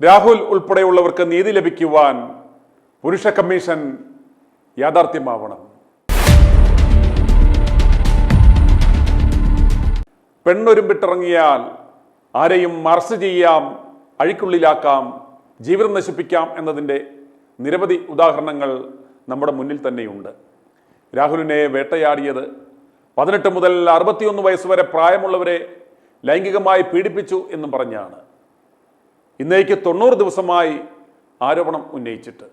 രാഹുൽ ഉൾപ്പെടെയുള്ളവർക്ക് നീതി ലഭിക്കുവാൻ പുരുഷ കമ്മീഷൻ യാഥാർത്ഥ്യമാവണം. പെണ്ണൊരുമ്പിട്ടിറങ്ങിയാൽ ആരെയും അറസ്റ്റ് ചെയ്യാം, അഴിക്കുള്ളിലാക്കാം, ജീവിതം നശിപ്പിക്കാം എന്നതിൻ്റെ നിരവധി ഉദാഹരണങ്ങൾ നമ്മുടെ മുന്നിൽ തന്നെയുണ്ട്. രാഹുലിനെ വേട്ടയാടിയത് 18 മുതൽ 61 വയസ്സ് വരെ പ്രായമുള്ളവരെ ലൈംഗികമായി പീഡിപ്പിച്ചു എന്നും പറഞ്ഞാണ്. ഇന്നേക്ക് 90 ദിവസമായി ആരോപണം ഉന്നയിച്ചിട്ട്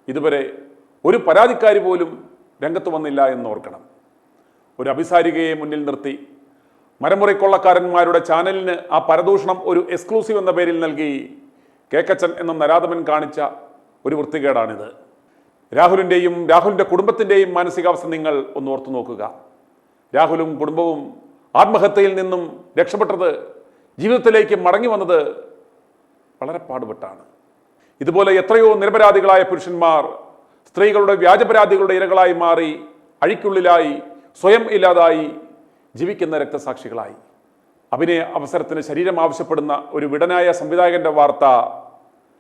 ഇതുവരെ ഒരു പരാതിക്കാരി പോലും രംഗത്ത് വന്നില്ല എന്നോർക്കണം. ഒരു അഭിസാരികയെ മുന്നിൽ നിർത്തി മരമുറിക്കൊള്ളക്കാരന്മാരുടെ ചാനലിന് ആ പരദൂഷണം ഒരു എക്സ്ക്ലൂസീവ് എന്ന പേരിൽ നൽകി കേക്കച്ചൻ എന്ന നരാധമൻ കാണിച്ച ഒരു വൃത്തികേടാണിത്. രാഹുലിൻ്റെ കുടുംബത്തിൻ്റെയും മാനസികാവസ്ഥ നിങ്ങൾ ഒന്ന് ഓർത്തു നോക്കുക. രാഹുലും കുടുംബവും ആത്മഹത്യയിൽ നിന്നും രക്ഷപ്പെട്ടത്, ജീവിതത്തിലേക്ക് മടങ്ങി വന്നത് വളരെ പാടുപെട്ടാണ്. ഇതുപോലെ എത്രയോ നിരപരാധികളായ പുരുഷന്മാർ സ്ത്രീകളുടെ വ്യാജപരാധികളുടെ ഇരകളായി മാറി അഴിക്കുള്ളിലായി സ്വയം ഇല്ലാതായി ജീവിക്കുന്ന രക്തസാക്ഷികളായി. അഭിനയ അവസരത്തിന് ശരീരം ആവശ്യപ്പെടുന്ന ഒരു വിടനായ സംവിധായകന്റെ വാർത്ത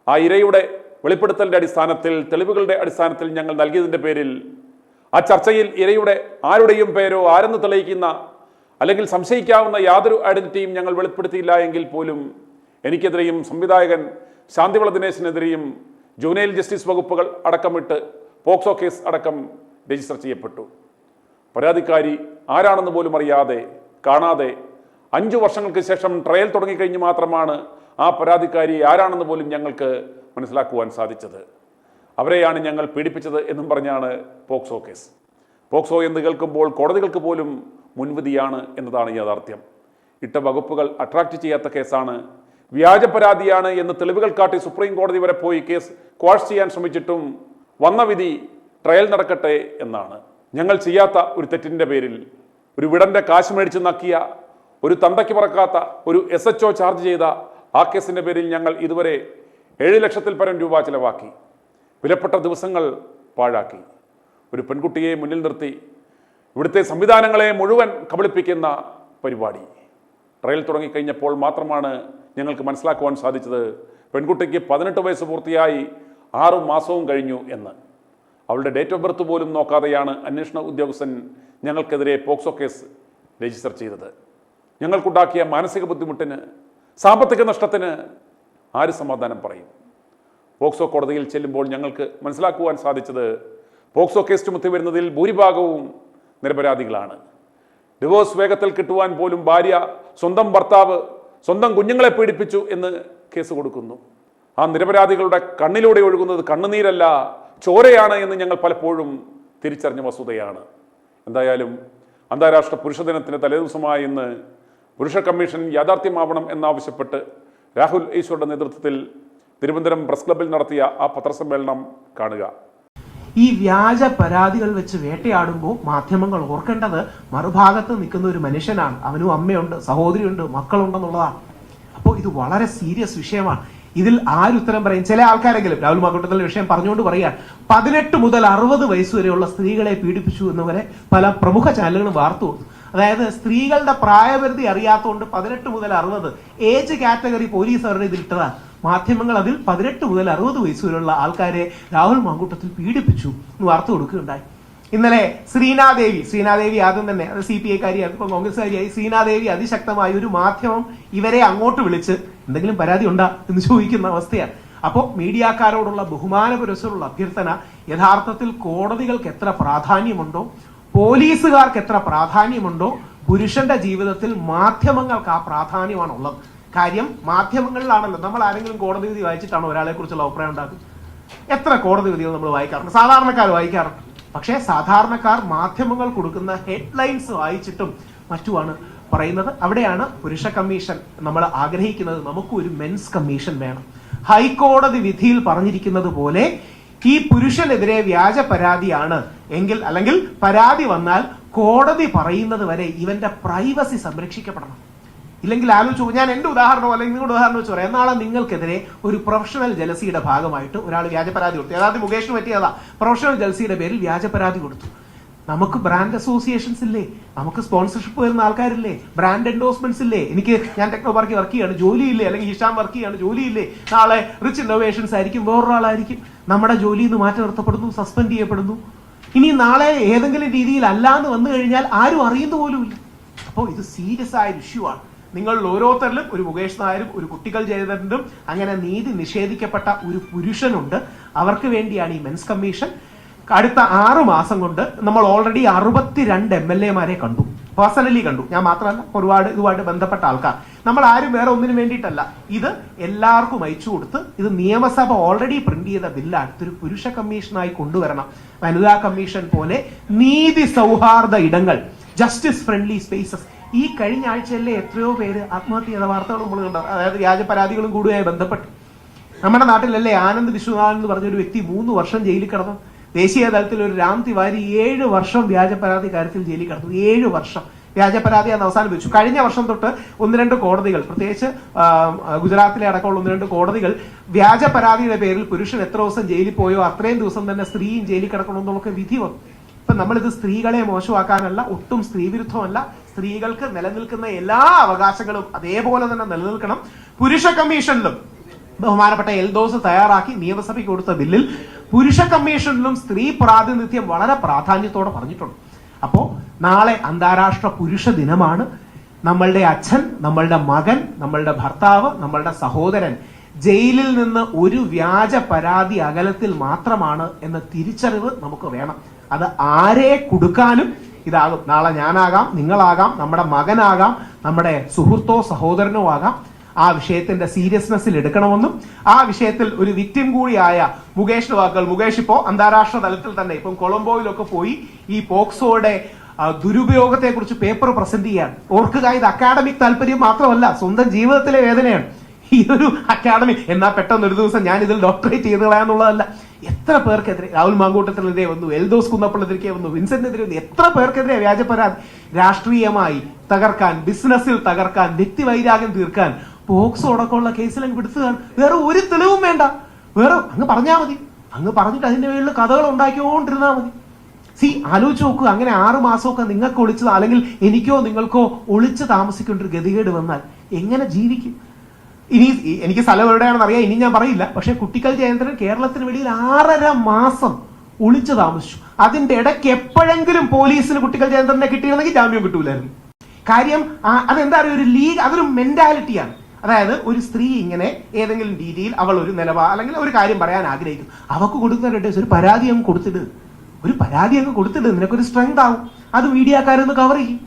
ആ ഇരയുടെ വെളിപ്പെടുത്തലിന്റെ അടിസ്ഥാനത്തിൽ, തെളിവുകളുടെ അടിസ്ഥാനത്തിൽ ഞങ്ങൾ നൽകിയതിൻ്റെ പേരിൽ ആ ചർച്ചയിൽ ഇരയുടെ ആരുടെയും പേരോ ആരെന്ന് തെളിയിക്കുന്ന അല്ലെങ്കിൽ സംശയിക്കാവുന്ന യാതൊരു ഐഡന്റിറ്റിയും ഞങ്ങൾ വെളിപ്പെടുത്തിയില്ല എങ്കിൽ പോലും എനിക്കെതിരെയും സംവിധായകൻ ശാന്തിവിള ദിനേശിനെതിരെയും ജുവനൈൽ ജസ്റ്റിസ് വകുപ്പുകൾ അടക്കമിട്ട് പോക്സോ കേസ് അടക്കം രജിസ്റ്റർ ചെയ്യപ്പെട്ടു. പരാതിക്കാരി ആരാണെന്ന് പോലും അറിയാതെ, കാണാതെ 5 വർഷങ്ങൾക്ക് ശേഷം ട്രയൽ തുടങ്ങിക്കഴിഞ്ഞ് മാത്രമാണ് ആ പരാതിക്കാരി ആരാണെന്ന് പോലും ഞങ്ങൾക്ക് മനസ്സിലാക്കുവാൻ സാധിച്ചത്. അവരെയാണ് ഞങ്ങൾ പീഡിപ്പിച്ചത് എന്നും പറഞ്ഞാണ് പോക്സോ കേസ്. പോക്സോ എന്ന് കേൾക്കുമ്പോൾ കോടതികൾക്ക് പോലും മുൻവിധിയാണ് എന്നതാണ് യാഥാർത്ഥ്യം. ഇട്ട വകുപ്പുകൾ അട്രാക്റ്റ് ചെയ്യാത്ത കേസാണ്. വ്യാജ പരാതിയാണ് എന്ന് തെളിവുകൾ കാട്ടി സുപ്രീം കോടതി വരെ പോയി കേസ് ക്വാഷ് ചെയ്യാൻ ശ്രമിച്ചിട്ടും വന്ന വിധി ട്രയൽ നടക്കട്ടെ എന്നാണ്. ഞങ്ങൾ ചെയ്യാത്ത ഒരു തെറ്റിൻ്റെ പേരിൽ, ഒരു വിടന്റെ കാശ് മേടിച്ച് നക്കിയ, ഒരു തന്തയ്ക്ക് പറക്കാത്ത ഒരു SHO ചാർജ് ചെയ്ത ആ കേസിൻ്റെ പേരിൽ ഞങ്ങൾ ഇതുവരെ 7 ലക്ഷത്തിൽ പരം രൂപ ചിലവാക്കി. വിലപ്പെട്ട ദിവസങ്ങൾ പാഴാക്കി. ഒരു പെൺകുട്ടിയെ മുന്നിൽ നിർത്തി ഇവിടുത്തെ സംവിധാനങ്ങളെ മുഴുവൻ കബളിപ്പിക്കുന്ന പരിപാടി. ട്രയൽ തുടങ്ങിക്കഴിഞ്ഞപ്പോൾ മാത്രമാണ് ഞങ്ങൾക്ക് മനസ്സിലാക്കുവാൻ സാധിച്ചത് പെൺകുട്ടിക്ക് 18 വയസ്സ് പൂർത്തിയായി 6 മാസവും കഴിഞ്ഞു എന്ന്. അവളുടെ ഡേറ്റ് ഓഫ് ബർത്ത് പോലും നോക്കാതെയാണ് അന്വേഷണ ഉദ്യോഗസ്ഥൻ ഞങ്ങൾക്കെതിരെ പോക്സോ കേസ് രജിസ്റ്റർ ചെയ്തത്. ഞങ്ങൾക്കുണ്ടാക്കിയ മാനസിക ബുദ്ധിമുട്ടിന്, സാമ്പത്തിക നഷ്ടത്തിന് ആര് സമാധാനം പറയും? പോക്സോ കോടതിയിൽ ചെല്ലുമ്പോൾ ഞങ്ങൾക്ക് മനസ്സിലാക്കുവാൻ സാധിച്ചത് പോക്സോ കേസ് ചുമത്തി വരുന്നതിൽ ഭൂരിഭാഗവും നിരപരാധികളാണ്. ഡിവോഴ്സ് വേഗത്തിൽ കിട്ടുവാൻ പോലും ഭാര്യ സ്വന്തം ഭർത്താവ് സ്വന്തം കുഞ്ഞുങ്ങളെ പീഡിപ്പിച്ചു എന്ന് കേസ് കൊടുക്കുന്നു. ആ നിരപരാധികളുടെ കണ്ണിലൂടെ ഒഴുകുന്നത് കണ്ണുനീരല്ല, ചോരയാണ് എന്ന് ഞങ്ങൾ പലപ്പോഴും തിരിച്ചറിഞ്ഞ വസ്തുതയാണ്. എന്തായാലും അന്താരാഷ്ട്ര പുരുഷ ദിനത്തിന് തലേദിവസമായി ഇന്ന് പുരുഷ കമ്മീഷൻ യാഥാർത്ഥ്യമാവണം എന്നാവശ്യപ്പെട്ട് രാഹുൽ ഈശ്വറുടെ നേതൃത്വത്തിൽ തിരുവനന്തപുരം പ്രസ് ക്ലബ്ബിൽ നടത്തിയ ആ പത്രസമ്മേളനം കാണുക. ഈ വ്യാജ പരാതികൾ വെച്ച് വേട്ടയാടുമ്പോൾ മാധ്യമങ്ങൾ ഓർക്കേണ്ടത് മറുഭാഗത്ത് നിൽക്കുന്ന ഒരു മനുഷ്യനാണ്. അവനും അമ്മയുണ്ട്, സഹോദരിയുണ്ട്, മക്കളുണ്ടെന്നുള്ളതാണ്. അപ്പോൾ ഇത് വളരെ സീരിയസ് വിഷയമാണ്. ഇതിൽ ആരുത്തരം പറയും? ചില ആൾക്കാരെങ്കിലും രാഹുൽ മാങ്കൂട്ടത്തിലെ വിഷയം പറഞ്ഞുകൊണ്ട് പറയുകയാണ് 18 മുതൽ 60 വയസ്സ് വരെയുള്ള സ്ത്രീകളെ പീഡിപ്പിച്ചു എന്നവരെ പല പ്രമുഖ ചാനലുകളും വാർത്ത കൊടുത്തു. അതായത് സ്ത്രീകളുടെ പ്രായപരിധി അറിയാത്തതുകൊണ്ട് 18 മുതൽ 60 ഏജ് കാറ്റഗറി പോലീസ് അവരുടെ ഇതിലിട്ടതാണ്. മാധ്യമങ്ങൾ അതിൽ 18 മുതൽ 60 വയസ്സ് വരെയുള്ള ആൾക്കാരെ രാഹുൽ മാങ്കൂട്ടത്തിൽ പീഡിപ്പിച്ചു എന്ന് വാർത്ത കൊടുക്കുകയുണ്ടായി. ഇന്നലെ ശ്രീനാദേവി ആദ്യം തന്നെ അത് CPI-കാരിയാണ്, ഇപ്പം കോൺഗ്രസ്സുകാരിയായി. ശ്രീനാദേവി അതിശക്തമായ ഒരു മാധ്യമം ഇവരെ അങ്ങോട്ട് വിളിച്ച് എന്തെങ്കിലും പരാതി ഉണ്ടാ എന്ന് ചോദിക്കുന്ന അവസ്ഥയാണ്. അപ്പോൾ മീഡിയക്കാരോടുള്ള ബഹുമാനപുരസ്സരമുള്ള അഭ്യർത്ഥന, യഥാർത്ഥത്തിൽ കോടതികൾക്ക് എത്ര പ്രാധാന്യമുണ്ടോ, പോലീസുകാർക്ക് എത്ര പ്രാധാന്യമുണ്ടോ, പുരുഷന്റെ ജീവിതത്തിൽ മാധ്യമങ്ങൾക്ക് ആ പ്രാധാന്യമാണുള്ളത്. കാര്യം മാധ്യമങ്ങളിലാണല്ലോ. നമ്മൾ ആരെങ്കിലും കോടതി വിധി വായിച്ചിട്ടാണോ ഒരാളെ കുറിച്ചുള്ള അഭിപ്രായം ഉണ്ടാക്കുന്നത്? എത്ര കോടതി വിധികൾ നമ്മൾ വായിക്കാറുണ്ട്, സാധാരണക്കാർ വായിക്കാറുണ്ട്. പക്ഷേ സാധാരണക്കാർ മാധ്യമങ്ങൾ കൊടുക്കുന്ന ഹെഡ്ലൈൻസ് വായിച്ചിട്ടും മറ്റുമാണ് പറയുന്നത്. അവിടെയാണ് പുരുഷ കമ്മീഷൻ നമ്മൾ ആഗ്രഹിക്കുന്നത്. നമുക്ക് ഒരു മെൻസ് കമ്മീഷൻ വേണം. ഹൈക്കോടതി വിധിയിൽ പറഞ്ഞിരിക്കുന്നത് പോലെ ഈ പുരുഷനെതിരെ വ്യാജ പരാതിയാണ് എങ്കിൽ, അല്ലെങ്കിൽ പരാതി വന്നാൽ കോടതി പറയുന്നത് വരെ ഇവന്റെ പ്രൈവസി സംരക്ഷിക്കപ്പെടണം. ഇല്ലെങ്കിൽ ആലോചിച്ചു, ഞാൻ എന്റെ ഉദാഹരണമോ അല്ലെങ്കിൽ നിങ്ങളുടെ ഉദാഹരണം വെച്ച് പറയാം. നാളെ നിങ്ങൾക്കെതിരെ ഒരു പ്രൊഫഷണൽ ജലസിയുടെ ഭാഗമായിട്ട് ഒരാൾ വ്യാജ പരാതി കൊടുത്തു. യഥാർത്ഥ മുകേഷിന് പറ്റിയതാ. പ്രൊഫഷണൽ ജലസിയുടെ പേരിൽ വ്യാജ പരാതി കൊടുത്തു. നമുക്ക് ബ്രാൻഡ് അസോസിയേഷൻസ് ഇല്ലേ, നമുക്ക് സ്പോൺസർഷിപ്പ് വരുന്ന ആൾക്കാരില്ലേ, ബ്രാൻഡ് എൻഡോഴ്സ്മെന്റ്സ് ഇല്ലേ. ഞാൻ ടെക്നോ പാർക്കിൽ വർക്ക് ചെയ്യാണ്, ജോലിയില്ലേ, അല്ലെങ്കിൽ ഹിഷാം വർക്ക് ചെയ്യാണ്, ജോലിയില്ലേ. നാളെ റിച്ച് ഇന്നോവേഷൻസ് ആയിരിക്കും, വേറൊരാളായിരിക്കും, നമ്മുടെ ജോലിയിൽ നിന്ന് മാറ്റി നിർത്തപ്പെടുന്നു, സസ്പെൻഡ് ചെയ്യപ്പെടുന്നു. ഇനി നാളെ ഏതെങ്കിലും രീതിയിൽ അല്ലാന്ന് വന്നു കഴിഞ്ഞാൽ ആരും അറിയുന്ന പോലുമില്ല. അപ്പോൾ ഇത് സീരിയസ് ആയ ഇഷ്യൂ ആണ്. നിങ്ങൾ ഓരോരുത്തരിലും ഒരു മുകേഷ് നായരും ഒരു കുട്ടികൾ ജയചന്ദ്രനും അങ്ങനെ നീതി നിഷേധിക്കപ്പെട്ട ഒരു പുരുഷനുണ്ട്. അവർക്ക് വേണ്ടിയാണ് ഈ മെൻസ് കമ്മീഷൻ. അടുത്ത 6 മാസം കൊണ്ട് നമ്മൾ ഓൾറെഡി 62 MLA കണ്ടു, പേഴ്സണലി കണ്ടു. ഞാൻ മാത്രമല്ല, ഒരുപാട് ഇതുമായിട്ട് ബന്ധപ്പെട്ട ആൾക്കാർ. നമ്മൾ ആരും വേറെ ഒന്നിനു വേണ്ടിയിട്ടല്ല, ഇത് എല്ലാവർക്കും അയച്ചു കൊടുത്ത് ഇത് നിയമസഭ ഓൾറെഡി പ്രിന്റ് ചെയ്ത ബില്ലാണ്. ഇതൊരു പുരുഷ കമ്മീഷനായി കൊണ്ടുവരണം. വനിതാ കമ്മീഷൻ പോലെ നീതി സൗഹാർദ്ദ ഇടങ്ങൾ, ജസ്റ്റിസ് ഫ്രണ്ട്ലി സ്പേസസ്. ഈ കഴിഞ്ഞ ആഴ്ചയിലെ എത്രയോ പേര് ആത്മഹത്യ ചെയ്ത വാർത്തകൾ നമ്മൾ കണ്ടു. അതായത് വ്യാജ പരാതികളും കൂടുകയായി ബന്ധപ്പെട്ട് നമ്മുടെ നാട്ടിലല്ലേ ആനന്ദ് വിശ്വനാഥൻ എന്ന് പറഞ്ഞൊരു വ്യക്തി 3 വർഷം ജയിലിൽ കിടന്നു. ദേശീയ തലത്തിൽ ഒരു രാം തിവാരി 7 വർഷം വ്യാജ പരാതി കാര്യത്തിൽ ജയിലിൽ കിടന്നു. 7 വർഷം വ്യാജ പരാതി അന്ന് അവസാനിപ്പിച്ചു. കഴിഞ്ഞ വർഷം തൊട്ട് 1-2 കോടതികൾ, പ്രത്യേകിച്ച് ഗുജറാത്തിലെ അടക്കമുള്ള 1-2 കോടതികൾ വ്യാജ പരാതിയുടെ പേരിൽ പുരുഷൻ എത്ര ദിവസം ജയിലിൽ പോയോ അത്രയും ദിവസം തന്നെ സ്ത്രീയും ജയിലിൽ കിടക്കണമെന്നൊക്കെ വിധി വന്നു. ഇപ്പൊ നമ്മളിത് സ്ത്രീകളെ മോശമാക്കാനല്ല, ഒട്ടും സ്ത്രീവിരുദ്ധമല്ല. സ്ത്രീകൾക്ക് നിലനിൽക്കുന്ന എല്ലാ അവകാശങ്ങളും അതേപോലെ തന്നെ നിലനിൽക്കണം. പുരുഷ കമ്മീഷനിലും ബഹുമാനപ്പെട്ട എൽദോസ് തയ്യാറാക്കി നിയമസഭയ്ക്ക് കൊടുത്ത ബില്ലിൽ പുരുഷ കമ്മീഷനിലും സ്ത്രീ പ്രാതിനിധ്യം വളരെ പ്രാധാന്യത്തോടെ പറഞ്ഞിട്ടുണ്ട്. അപ്പോ നാളെ അന്താരാഷ്ട്ര പുരുഷ ദിനമാണ്. നമ്മളുടെ അച്ഛൻ, നമ്മളുടെ മകൻ, നമ്മളുടെ ഭർത്താവ്, നമ്മളുടെ സഹോദരൻ ജയിലിൽ നിന്ന് ഒരു വ്യാജ പരാതി അകലത്തിൽ മാത്രമാണ് എന്ന തിരിച്ചറിവ് നമുക്ക് വേണം. അത് ആരെ കൊടുക്കാനും ഇതാകും. നാളെ ഞാനാകാം, നിങ്ങളാകാം, നമ്മുടെ മകനാകാം, നമ്മുടെ സുഹൃത്തോ സഹോദരനോ ആകാം. ആ വിഷയത്തിന്റെ സീരിയസ്നെസ്സിൽ എടുക്കണമെന്നും ആ വിഷയത്തിൽ ഒരു വിക്ടിം കൂടിയായ മുകേഷിന്റെ വാക്കുകൾ, മുകേഷ് ഇപ്പോ അന്താരാഷ്ട്ര തലത്തിൽ തന്നെ ഇപ്പം കൊളംബോയിലൊക്കെ പോയി ഈ പോക്സോയുടെ ദുരുപയോഗത്തെ കുറിച്ച് പേപ്പർ പ്രസന്റ് ചെയ്യാൻ. ഓർക്കുക, ഇത് അക്കാഡമിക് താല്പര്യം മാത്രമല്ല, സ്വന്തം ജീവിതത്തിലെ വേദനയാണ്. ഇതൊരു അക്കാഡമിക് എന്നാ പെട്ടെന്ന് ഒരു ദിവസം ഞാൻ ഇതിൽ ഡോക്ടറേറ്റ് ചെയ്ത് കളയാന്നുള്ളതല്ല. എത്ര പേർക്കെതിരെ രാഹുൽ മാങ്കൂട്ടത്തിനെതിരെ വന്നു, എൽദോസ് കുന്നപ്പള്ളത്തിനെതിരെ വന്നു, വിൻസെന്റിനെതിരെ വന്നു. എത്ര പേർക്കെതിരെ വ്യാജ പരാതി. രാഷ്ട്രീയമായി തകർക്കാൻ, ബിസിനസ്സിൽ തകർക്കാൻ, വ്യക്തിവൈരാഗ്യം തീർക്കാൻ പോക്സോ അടക്കമുള്ള കേസിലങ്ങ് പിടുത്തുകയാണ്. വേറെ ഒരു തെളിവും വേണ്ട. വേറെ അങ്ങ് പറഞ്ഞാൽ മതി. അങ്ങ് പറഞ്ഞിട്ട് അതിന്റെ പേരിൽ കഥകൾ ഉണ്ടാക്കിക്കൊണ്ടിരുന്നാൽ മതി. ആലോചിച്ച് നോക്കുക, അങ്ങനെ 6 മാസമൊക്കെ നിങ്ങൾക്ക് ഒളിച്ചത്, അല്ലെങ്കിൽ എനിക്കോ നിങ്ങൾക്കോ ഒളിച്ച് താമസിക്കേണ്ട ഒരു ഗതികേട് വന്നാൽ എങ്ങനെ ജീവിക്കും? ഇനി എനിക്ക് സ്ഥലം എവിടെയാണെന്ന് അറിയാം, ഇനി ഞാൻ പറയില്ല. പക്ഷെ കുട്ടികൾ ജയചന്ദ്രൻ കേരളത്തിന് വെളിയിൽ 6.5 മാസം ഒളിച്ചു താമസിച്ചു. അതിന്റെ ഇടയ്ക്ക് എപ്പോഴെങ്കിലും പോലീസിന് കുട്ടികൾ ജയചന്ദ്രനെ കിട്ടിയിരുന്നെങ്കിൽ ജാമ്യം കിട്ടൂലായിരുന്നു. കാര്യം അതെന്താ പറയുക, ഒരു ലീഗ്, അതൊരു മെന്റാലിറ്റിയാണ്. അതായത് ഒരു സ്ത്രീ ഇങ്ങനെ ഏതെങ്കിലും രീതിയിൽ അവൾ ഒരു അല്ലെങ്കിൽ ഒരു കാര്യം പറയാൻ ആഗ്രഹിക്കും, അവക്ക് കൊടുക്കുന്ന ഒരു പരാതി അങ്ങ് കൊടുത്തിട്ട് നിനക്കൊരു സ്ട്രെങ്ത് ആവും. അത് മീഡിയക്കാരൊന്ന് കവർ ചെയ്യും.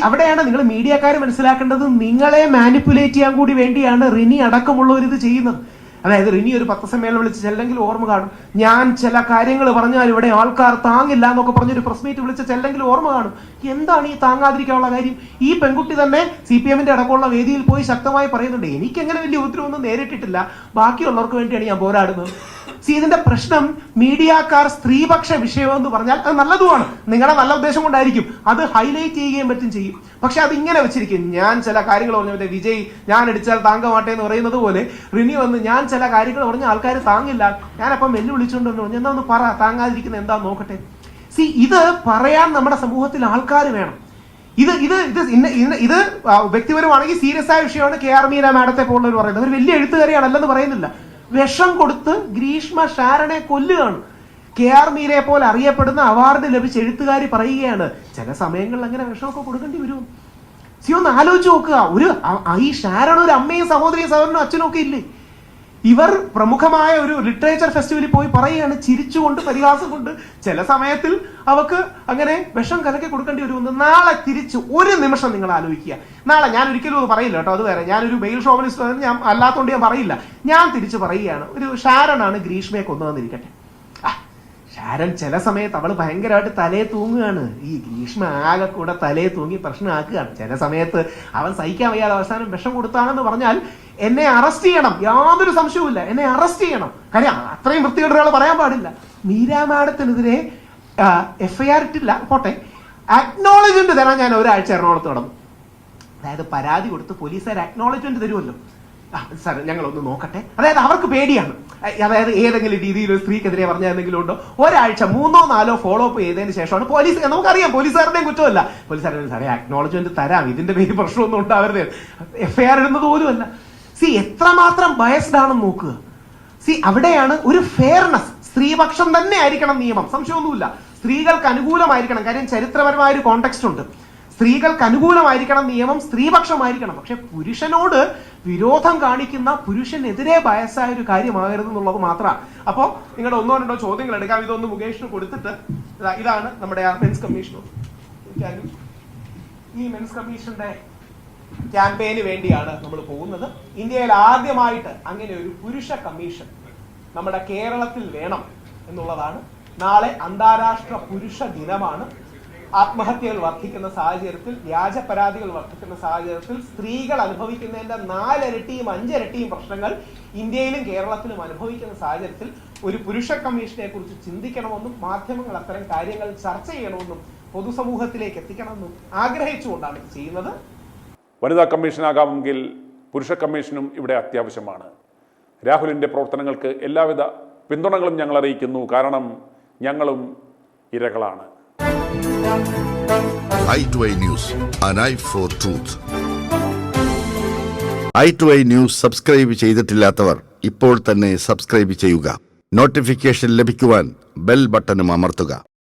അവിടെയാണ് നിങ്ങൾ മീഡിയക്കാർ മനസ്സിലാക്കേണ്ടത്. നിങ്ങളെ മാനിപ്പുലേറ്റ് ചെയ്യാൻ കൂടി വേണ്ടിയാണ് റിനി അടക്കമുള്ളവർ ഇത് ചെയ്യുന്നത്. അതായത് റിനി ഒരു പത്രസമ്മേളനം വിളിച്ച് ചെല്ലെങ്കിൽ ഓർമ്മ കാണും, ഞാൻ ചില കാര്യങ്ങൾ പറഞ്ഞാൽ ഇവിടെ ആൾക്കാർ താങ്ങില്ല എന്നൊക്കെ പറഞ്ഞൊരു പ്രസ് മീറ്റ് വിളിച്ച് ചെല്ലെങ്കിൽ ഓർമ്മ കാണും. എന്താണ് ഈ താങ്ങാതിരിക്കാനുള്ള കാര്യം? ഈ പെൺകുട്ടി തന്നെ CPM-ന്റെ അടക്കമുള്ള വേദിയിൽ പോയി ശക്തമായി പറയുന്നുണ്ട്, എനിക്ക് എങ്ങനെ വലിയ ഉപദ്രവമൊന്നും നേരിട്ടിട്ടില്ല, ബാക്കിയുള്ളവർക്ക് വേണ്ടിയാണ് ഞാൻ പോരാടുന്നത്. ഇതിന്റെ പ്രശ്നം മീഡിയക്കാർ സ്ത്രീപക്ഷ വിഷയം എന്ന് പറഞ്ഞാൽ അത് നല്ലതുമാണ്, നിങ്ങളുടെ നല്ല ഉദ്ദേശം കൊണ്ടായിരിക്കും, അത് ഹൈലൈറ്റ് ചെയ്യുകയും മറ്റും ചെയ്യും. പക്ഷെ അത് ഇങ്ങനെ വെച്ചിരിക്കും. ഞാൻ ചില കാര്യങ്ങൾ പറഞ്ഞു, വിജയ് ഞാൻ അടിച്ചാൽ താങ്കമാട്ടെ എന്ന് പറയുന്നത് പോലെ റിനി വന്ന് ഞാൻ ചില കാര്യങ്ങൾ പറഞ്ഞ ആൾക്കാർ താങ്ങില്ല, ഞാനപ്പം വെല്ലുവിളിച്ചുകൊണ്ടെന്ന് പറഞ്ഞു, എന്താ ഒന്ന് പറ, താങ്ങാതിരിക്കുന്നത് എന്താ നോക്കട്ടെ. ഇത് പറയാൻ നമ്മുടെ സമൂഹത്തിൽ ആൾക്കാർ വേണം. ഇത് വ്യക്തിപരമാണെങ്കിൽ സീരിയസ് ആയ വിഷയമാണ്. KR മീര മാഡത്തെ പോലുള്ളവർ പറയുന്നത്, ഒരു വലിയ എഴുത്തുകാരിയാണ്, അല്ലെന്ന് പറയുന്നില്ല. വിഷം കൊടുത്ത് ഗ്രീഷ്മ ഷാരനെ കൊല്ലുകയാണ്. KR മീരയെ പോലെ അറിയപ്പെടുന്ന അവാർഡ് ലഭിച്ച എഴുത്തുകാരി പറയുകയാണ്, ചില സമയങ്ങളിൽ അങ്ങനെ വിഷമൊക്കെ കൊടുക്കേണ്ടി വരും. ഒന്ന് ആലോചിച്ച് നോക്കുക. ഈ ഷാരൺ ഒരു അമ്മയും സഹോദരിയും സഹോദരനും അച്ഛനും ഒക്കെ ഇല്ലേ? ഇവർ പ്രമുഖമായ ഒരു ലിറ്ററേച്ചർ ഫെസ്റ്റിവലിൽ പോയി പറയുകയാണ്, ചിരിച്ചുകൊണ്ട് പരിഹാസം കൊണ്ട്, ചില സമയത്തിൽ അവക്ക് അങ്ങനെ വിഷം കലക്കി കൊടുക്കേണ്ടി വരുമെന്ന്. നാളെ തിരിച്ച് ഒരു നിമിഷം നിങ്ങൾ ആലോചിക്കുക. നാളെ ഞാൻ ഒരിക്കലും അത് പറയില്ല കേട്ടോ, അത് വേറെ, ഞാനൊരു മെയിൽ ഷോവനിസ്റ്റ്, ഞാൻ അല്ലാത്തതുകൊണ്ട് ഞാൻ പറയില്ല. ഞാൻ തിരിച്ച് പറയുകയാണ്, ഒരു ഷാരനാണ് ഗ്രീഷ്മയെ കൊന്നതെന്നിരിക്കട്ടെ. ഷാരൻ ചില സമയത്ത് അവൾ ഭയങ്കരമായിട്ട് തലയെ തൂങ്ങുകയാണ്, ഈ ഗ്രീഷ്മ ആകെ കൂടെ തലയെ തൂങ്ങി പ്രശ്നമാക്കുകയാണ്. ചില സമയത്ത് അവൻ സഹിക്കാൻ വയ്യാതെ അവസാനം വിഷം കൊടുത്താണെന്ന് പറഞ്ഞാൽ എന്നെ അറസ്റ്റ് ചെയ്യണം, യാതൊരു സംശയവുമില്ല, എന്നെ അറസ്റ്റ് ചെയ്യണം. കാര്യം അത്രയും വൃത്തികേട് ഒരാൾ പറയാൻ പാടില്ല. മീര മാഡത്തിനെതിരെ FIR ഇട്ടില്ല, പോട്ടെ, അക്നോളജ്മെന്റ് തരാൻ ഞാൻ ഒരാഴ്ച എറണാകുളത്ത് നടന്നു. അതായത് പരാതി കൊടുത്ത് പോലീസുകാർ അക്നോളജ്മെന്റ് തരുമല്ലോ, സാർ ഞങ്ങളൊന്ന് നോക്കട്ടെ. അതായത് അവർക്ക് പേടിയാണ്. അതായത് ഏതെങ്കിലും രീതിയിൽ ഒരു സ്ത്രീക്കെതിരെ പറഞ്ഞ എന്തെങ്കിലും ഉണ്ടോ? ഒരാഴ്ച 3-4 ഫോളോ അപ്പ് ചെയ്തതിന് ശേഷമാണ് പോലീസ്, നമുക്കറിയാം പോലീസുകാരുടെയും കുറ്റമല്ല, പോലീസുകാരുടെ സാറേ അക്നോളജ്മെന്റ് തരാം, ഇതിന്റെ പേര് പ്രശ്നമൊന്നും ഉണ്ടാവരുത്, FIR ഇടുന്നത് പോലുമല്ല. എത്രമാത്രം ബയസ്ഡ് ആണെന്ന് നോക്കുക. അവിടെയാണ് ഒരു ഫെയർനെസ്, സ്ത്രീപക്ഷം തന്നെ ആയിരിക്കണം നിയമം, സംശയമൊന്നുമില്ല. സ്ത്രീകൾക്ക് അനുകൂലമായിരിക്കണം, കാര്യം ചരിത്രപരമായ ഒരു കോണ്ടെക്സ്റ്റ് ഉണ്ട്. സ്ത്രീകൾക്ക് അനുകൂലമായിരിക്കണം നിയമം, സ്ത്രീപക്ഷമായിരിക്കണം. പക്ഷെ പുരുഷനോട് വിരോധം കാണിക്കുന്ന, പുരുഷനെതിരെ ബയസായ ഒരു കാര്യമാകരുത് എന്നുള്ളത് മാത്രമാണ്. അപ്പോൾ നിങ്ങളുടെ 1-2 ചോദ്യങ്ങൾ എടുക്കാം. ഇതൊന്ന് മുകേഷിന് കൊടുത്തിട്ട്, ഇതാണ് നമ്മുടെ മെൻസ് കമ്മീഷൻ. ഈ മെൻസ് കമ്മീഷന്റെ ക്യാമ്പയിന് വേണ്ടിയാണ് നമ്മൾ പോകുന്നത്. ഇന്ത്യയിൽ ആദ്യമായിട്ട് അങ്ങനെ ഒരു പുരുഷ കമ്മീഷൻ നമ്മുടെ കേരളത്തിൽ വേണം എന്നുള്ളതാണ്. നാളെ അന്താരാഷ്ട്ര പുരുഷ ദിനമാണ്. ആത്മഹത്യകൾ വർദ്ധിക്കുന്ന സാഹചര്യത്തിൽ, വ്യാജ പരാതികൾ വർദ്ധിക്കുന്ന സാഹചര്യത്തിൽ, സ്ത്രീകൾ അനുഭവിക്കുന്നതിന്റെ 4 ഇരട്ടിയും 5 ഇരട്ടിയും പ്രശ്നങ്ങൾ ഇന്ത്യയിലും കേരളത്തിലും അനുഭവിക്കുന്ന സാഹചര്യത്തിൽ ഒരു പുരുഷ കമ്മീഷനെ കുറിച്ച് ചിന്തിക്കണമെന്നും മാധ്യമങ്ങൾ അത്തരം കാര്യങ്ങൾ ചർച്ച ചെയ്യണമെന്നും പൊതുസമൂഹത്തിലേക്ക് എത്തിക്കണമെന്നും ആഗ്രഹിച്ചുകൊണ്ടാണ് ഇത് ചെയ്യുന്നത്. വനിതാ കമ്മീഷനാകാമെങ്കിൽ പുരുഷ കമ്മീഷനും ഇവിടെ അത്യാവശ്യമാണ്. രാഹുലിൻ്റെ പ്രവർത്തനങ്ങൾക്ക് എല്ലാവിധ പിന്തുണകളും ഞങ്ങൾ അറിയിക്കുന്നു. കാരണം ഞങ്ങളും ഇരകളാണ്. i2i News, an eye for truth. i2i News subscribe ചെയ്തിട്ടില്ലാത്തവർ ഇപ്പോൾ തന്നെ സബ്സ്ക്രൈബ് ചെയ്യുക. നോട്ടിഫിക്കേഷൻ ലഭിക്കുവാൻ ബെൽ ബട്ടണും അമർത്തുക.